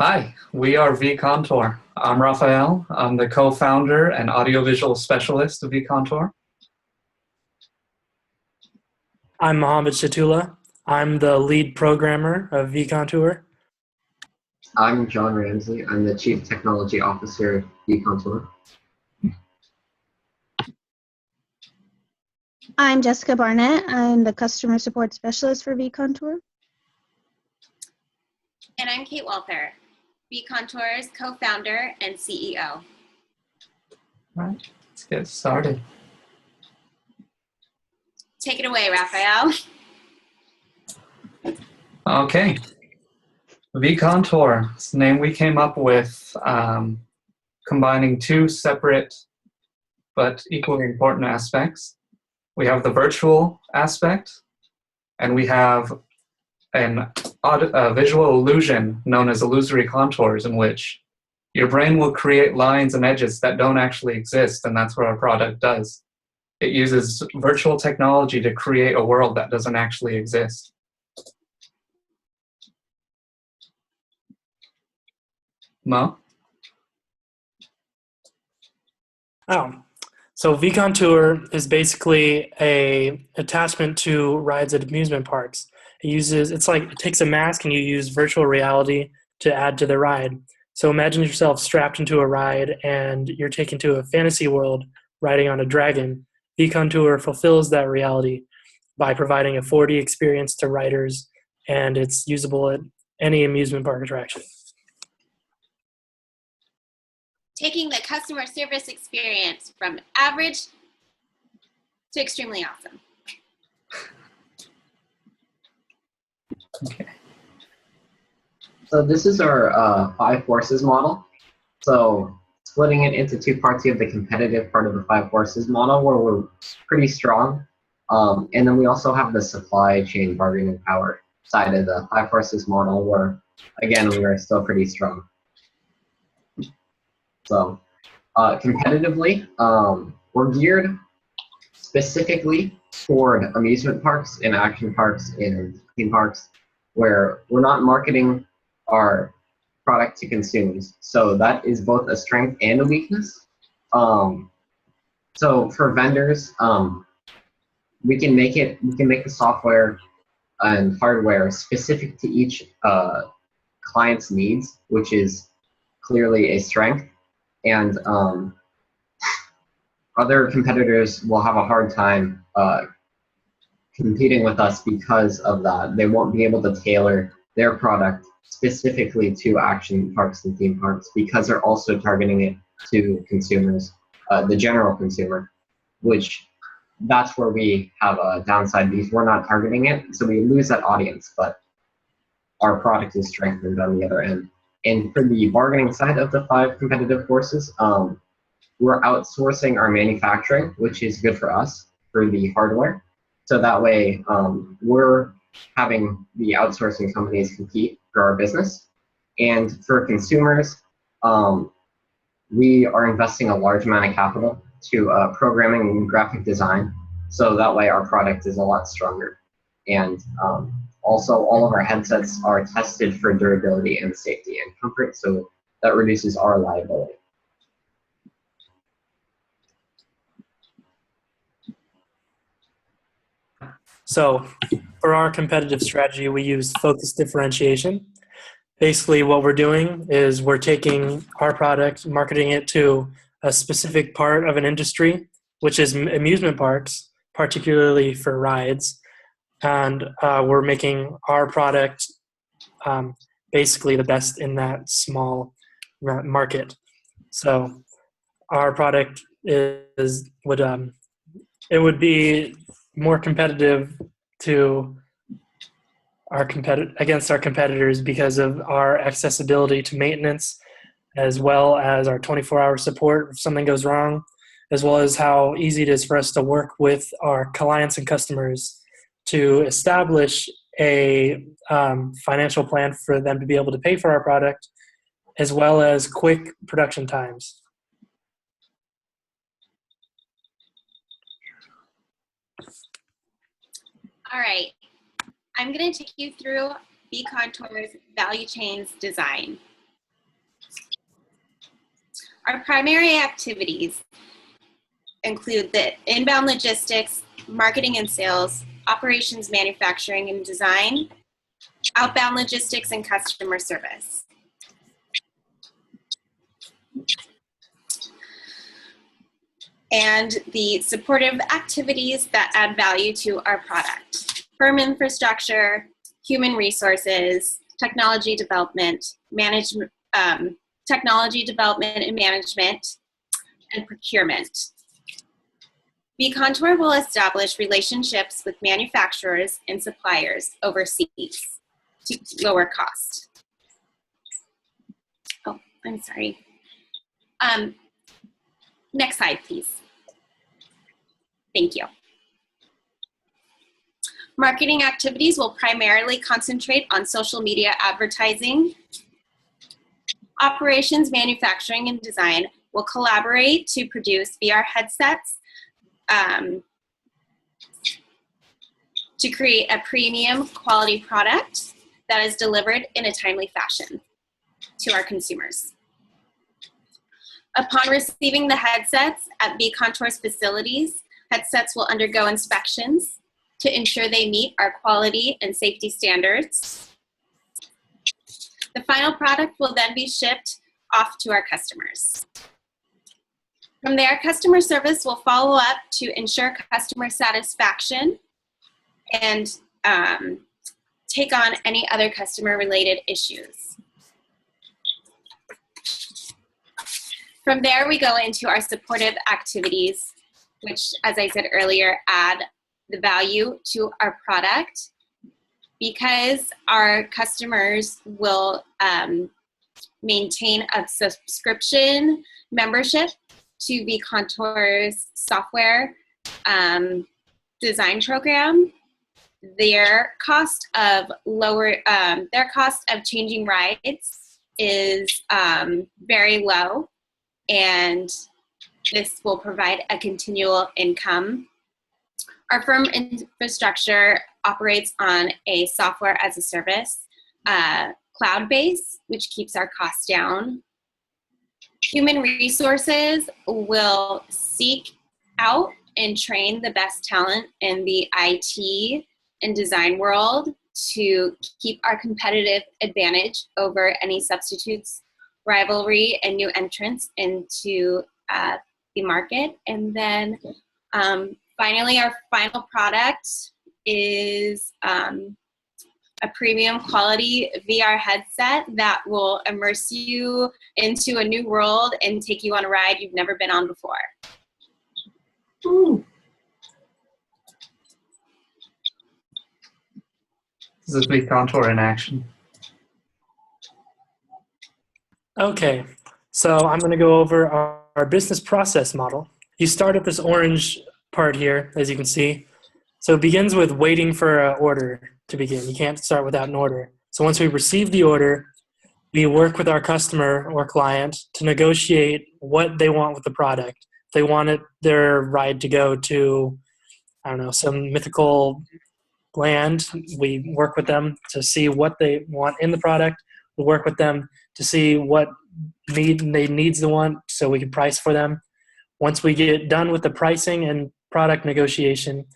Hi, we are vContour. I'm Rafael. I'm the co-founder and audiovisual specialist of vContour. I'm Mohammed. I'm the lead programmer of vContour. I'm John Ramsey. I'm the Chief Technology Officer at vContour. I'm Jessica Barnett. I'm the Customer Support Specialist for vContour. And I'm Kate Walther, vContour's co-founder and CEO. All right, let's get started. Take it away, Rafael. Okay, vContour. It's the name we came up with, combining two separate but equally important aspects. We have the virtual aspect, and we have a visual illusion known as illusory contours, in which your brain will create lines and edges that don't actually exist, and that's what our product does. It uses virtual technology to create a world that doesn't actually exist. Mo? So vContour is basically a attachment to rides at amusement parks. It takes a mask and you use virtual reality to add to the ride. So imagine yourself strapped into a ride and you're taken to a fantasy world riding on a dragon. vContour fulfills that reality by providing a 4D experience to riders, and it's usable at any amusement park attraction. Taking the customer service experience from average to extremely awesome. Okay. So this is our 5 forces model. So splitting it into 2 parts, you have the competitive part of the 5 forces model where we're pretty strong. And then we also have the supply chain bargaining power side of the 5 forces model where, again, we are still pretty strong. So competitively, we're geared specifically toward amusement parks and action parks and theme parks where we're not marketing our product to consumers. So that is both a strength and a weakness. So for vendors, we can make the software and hardware specific to each client's needs, which is clearly a strength. And other competitors will have a hard time competing with us because of that. They won't be able to tailor their product specifically to action parks and theme parks because they're also targeting it to consumers, the general consumer, which that's where we have a downside because we're not targeting it. So we lose that audience, but our product is strengthened on the other end. And for the bargaining side of the 5 competitive forces, we're outsourcing our manufacturing, which is good for us for the hardware. So that way, we're having the outsourcing companies compete for our business. And for consumers, we are investing a large amount of capital to programming and graphic design. So that way our product is a lot stronger. And also all of our headsets are tested for durability and safety and comfort. So that reduces our liability. So for our competitive strategy, we use focus differentiation. Basically, what we're doing is we're taking our product, marketing it to a specific part of an industry, which is amusement parks, particularly for rides. And we're making our product basically the best in that small market. So our product would be more competitive to against our competitors because of our accessibility to maintenance, as well as our 24-hour support if something goes wrong, as well as how easy it is for us to work with our clients and customers to establish a financial plan for them to be able to pay for our product, as well as quick production times. All right, I'm going to take you through vContour's value chains design. Our primary activities include the inbound logistics, marketing and sales, operations, manufacturing and design, outbound logistics, and customer service. And the supportive activities that add value to our product: firm infrastructure, human resources, technology development, technology development and management, and procurement. vContour will establish relationships with manufacturers and suppliers overseas to lower cost. Oh, I'm sorry. Next slide, please. Thank you. Marketing activities will primarily concentrate on social media advertising. Operations, manufacturing, and design will collaborate to produce VR headsets to create a premium quality product that is delivered in a timely fashion to our consumers. Upon receiving the headsets at vContour's facilities, headsets will undergo inspections to ensure they meet our quality and safety standards. The final product will then be shipped off to our customers. From there, customer service will follow up to ensure customer satisfaction and take on any other customer-related issues. From there, we go into our supportive activities, which, as I said earlier, add the value to our product, because our customers will maintain a subscription membership to vContour's software design program. Their cost of changing rides is very low, and this will provide a continual income. Our firm infrastructure operates on a software as a service, cloud-based, which keeps our costs down. Human resources will seek out and train the best talent in the IT and design world to keep our competitive advantage over any substitutes, rivalry, and new entrants into the market. And then finally, our final product is a premium quality VR headset that will immerse you into a new world and take you on a ride you've never been on before. Ooh. This is vContour in action. Okay, so I'm going to go over our business process model. You start at this orange part here, as you can see. So it begins with waiting for an order to begin. You can't start without an order. So once we receive the order, we work with our customer or client to negotiate what they want with the product. If they wanted their ride to go to, I don't know, some mythical land, we work with them to see what they want in the product. We work with them to see what needs they want so we can price for them. Once we get done with the pricing and product negotiation,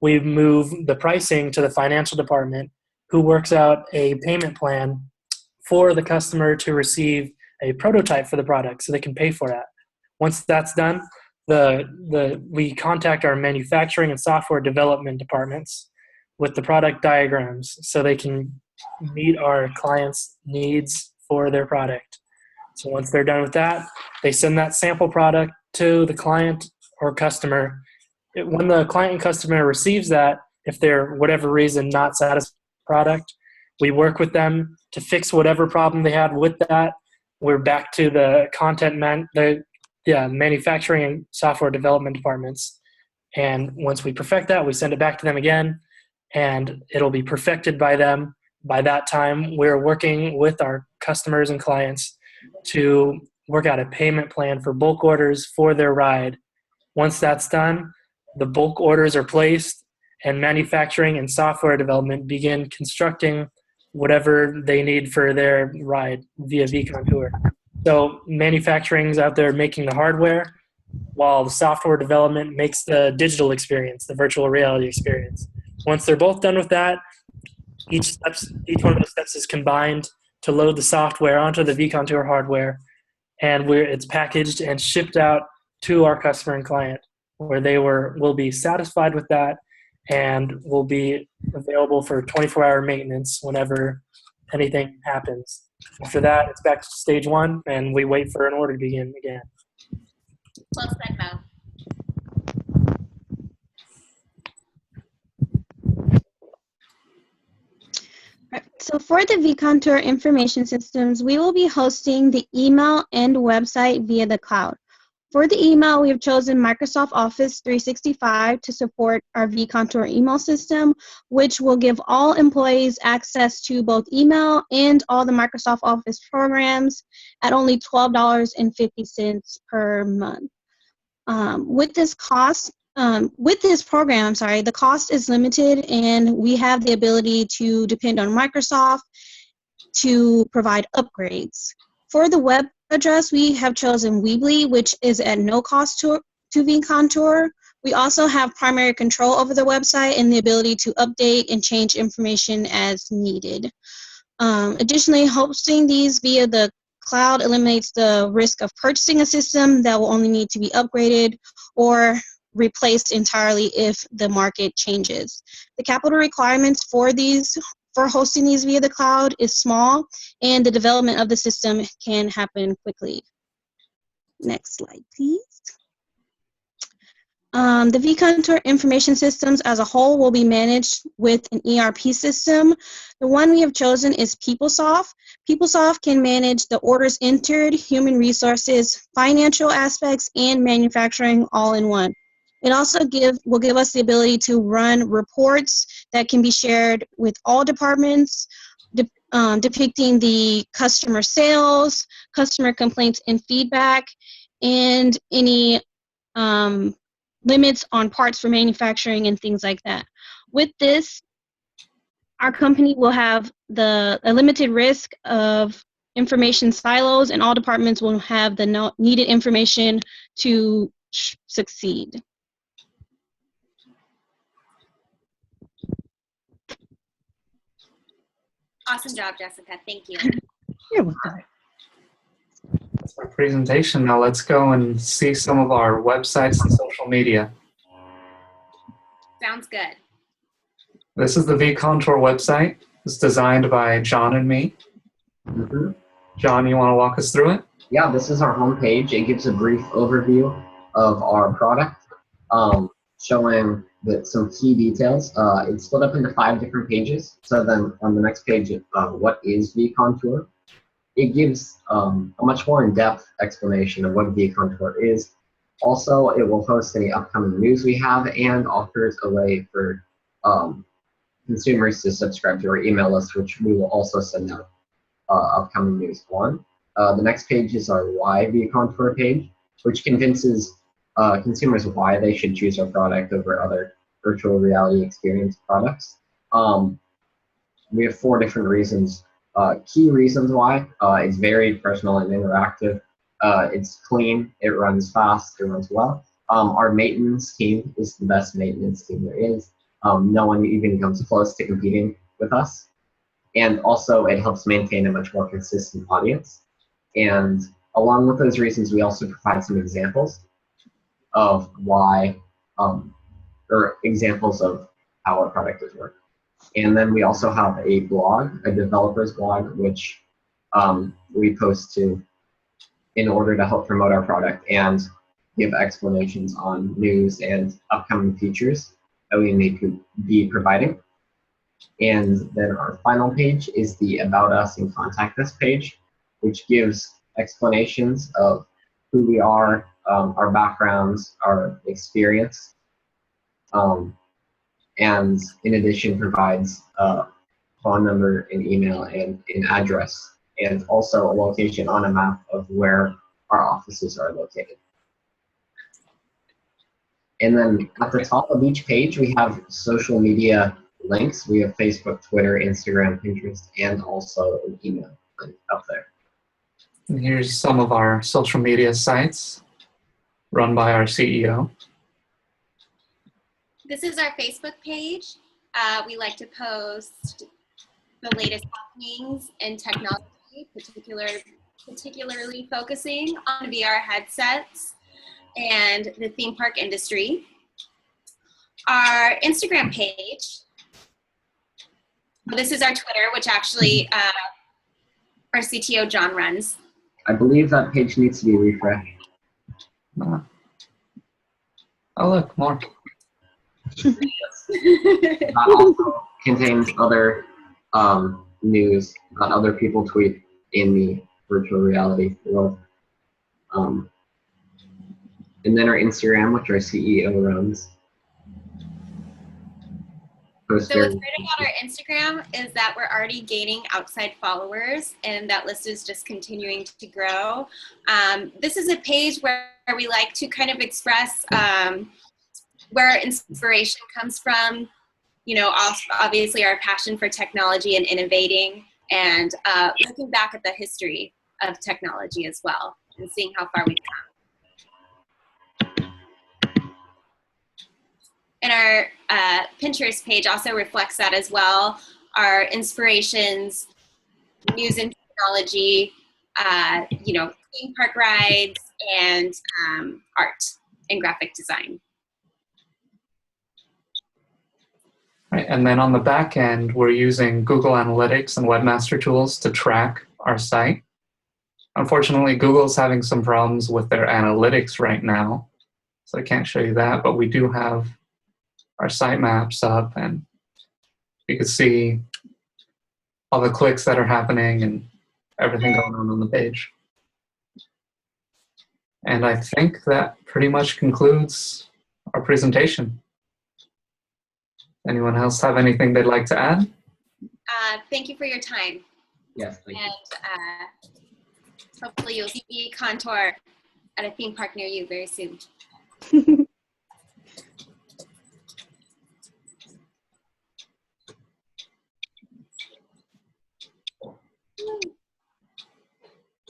we move the pricing to the financial department, who works out a payment plan for the customer to receive a prototype for the product so they can pay for that. Once that's done, we contact our manufacturing and software development departments with the product diagrams so they can meet our clients' needs for their product. So once they're done with that, they send that sample product to the client or customer. When the client and customer receives that, if they're, whatever reason, not satisfied with the product, we work with them to fix whatever problem they had with that. We're back to the manufacturing and software development departments. And once we perfect that, we send it back to them again, and it'll be perfected by them. By that time, we're working with our customers and clients to work out a payment plan for bulk orders for their ride. Once that's done, the bulk orders are placed, and manufacturing and software development begin constructing whatever they need for their ride via vContour. So manufacturing's out there making the hardware, while the software development makes the digital experience, the virtual reality experience. Once they're both done with that, each one of those steps is combined to load the software onto the vContour hardware, and it's packaged and shipped out to our customer and client, where they will be satisfied with that and will be available for 24-hour maintenance whenever anything happens. After that, it's back to stage one, and we wait for an order to begin again. Well said, Mo. So for the vContour information systems, we will be hosting the email and website via the cloud. For the email, we have chosen Microsoft Office 365 to support our vContour email system, which will give all employees access to both email and all the Microsoft Office programs at only $12.50 per month. With this program, the cost is limited, and we have the ability to depend on Microsoft to provide upgrades. For the web address, we have chosen Weebly, which is at no cost to vContour. We also have primary control over the website and the ability to update and change information as needed. Additionally, hosting these via the cloud eliminates the risk of purchasing a system that will only need to be upgraded or replaced entirely if the market changes. The capital requirements for hosting these via the cloud is small, and the development of the system can happen quickly. Next slide, please. The vContour information systems as a whole will be managed with an ERP system. The one we have chosen is PeopleSoft. PeopleSoft can manage the orders entered, human resources, financial aspects, and manufacturing all in one. It also will give us the ability to run reports that can be shared with all departments, depicting the customer sales, customer complaints and feedback, and any limits on parts for manufacturing and things like that. With this, our company will have a limited risk of information silos, and all departments will have the needed information to succeed. Awesome job, Jessica. Thank you. You're welcome. That's our presentation. Now let's go and see some of our websites and social media. Sounds good. This is the vContour website. It's designed by John and me. Mm-hmm. John, you want to walk us through it? Yeah, this is our homepage. It gives a brief overview of our product, showing some key details. It's split up into 5 different pages. So then on the next page, what is vContour? It gives a much more in-depth explanation of what vContour is. Also, it will host any upcoming news we have and offers a way for consumers to subscribe to our email list, which we will also send out upcoming news on. The next page is our Why vContour page, which convinces consumers why they should choose our product over other virtual reality experience products. We have 4 different reasons. Key reasons why. It's very personal and interactive. It's clean, it runs fast, it runs well. Our maintenance team is the best maintenance team there is. No one even comes close to competing with us. And also it helps maintain a much more consistent audience. And along with those reasons, we also provide some examples of why, or examples of how our product is working. And then we also have a blog, a developer's blog, which we post to in order to help promote our product and give explanations on news and upcoming features that we may be providing. And then our final page is the About Us and Contact Us page, which gives explanations of who we are, our backgrounds, our experience, and in addition provides a phone number, an email, and an address, and also a location on a map of where our offices are located. And then at the top of each page, we have social media links. We have Facebook, Twitter, Instagram, Pinterest, and also an email link up there. And here's some of our social media sites run by our CEO. This is our Facebook page. We like to post the latest happenings in technology, particularly focusing on VR headsets and the theme park industry. Our Instagram page, this is our Twitter, which actually our CTO, John, runs. I believe that page needs to be refreshed. Oh, look, more. That also contains other news that other people tweet in the virtual reality world. And then our Instagram, which our CEO runs. So what's great about our Instagram is that we're already gaining outside followers, and that list is just continuing to grow. This is a page where we like to kind of express where inspiration comes from. You know, obviously our passion for technology and innovating, and looking back at the history of technology as well, and seeing how far we've come. And our Pinterest page also reflects that as well. Our inspirations, news and technology, you know, theme park rides, and art and graphic design. Right, and then on the back end, we're using Google Analytics and Webmaster Tools to track our site. Unfortunately, Google's having some problems with their analytics right now, so I can't show you that, but we do have our site maps up, and you can see all the clicks that are happening and everything going on the page. And I think that pretty much concludes our presentation. Anyone else have anything they'd like to add? Thank you for your time. Yes, thank you. And hopefully you'll see vContour at a theme park near you very soon.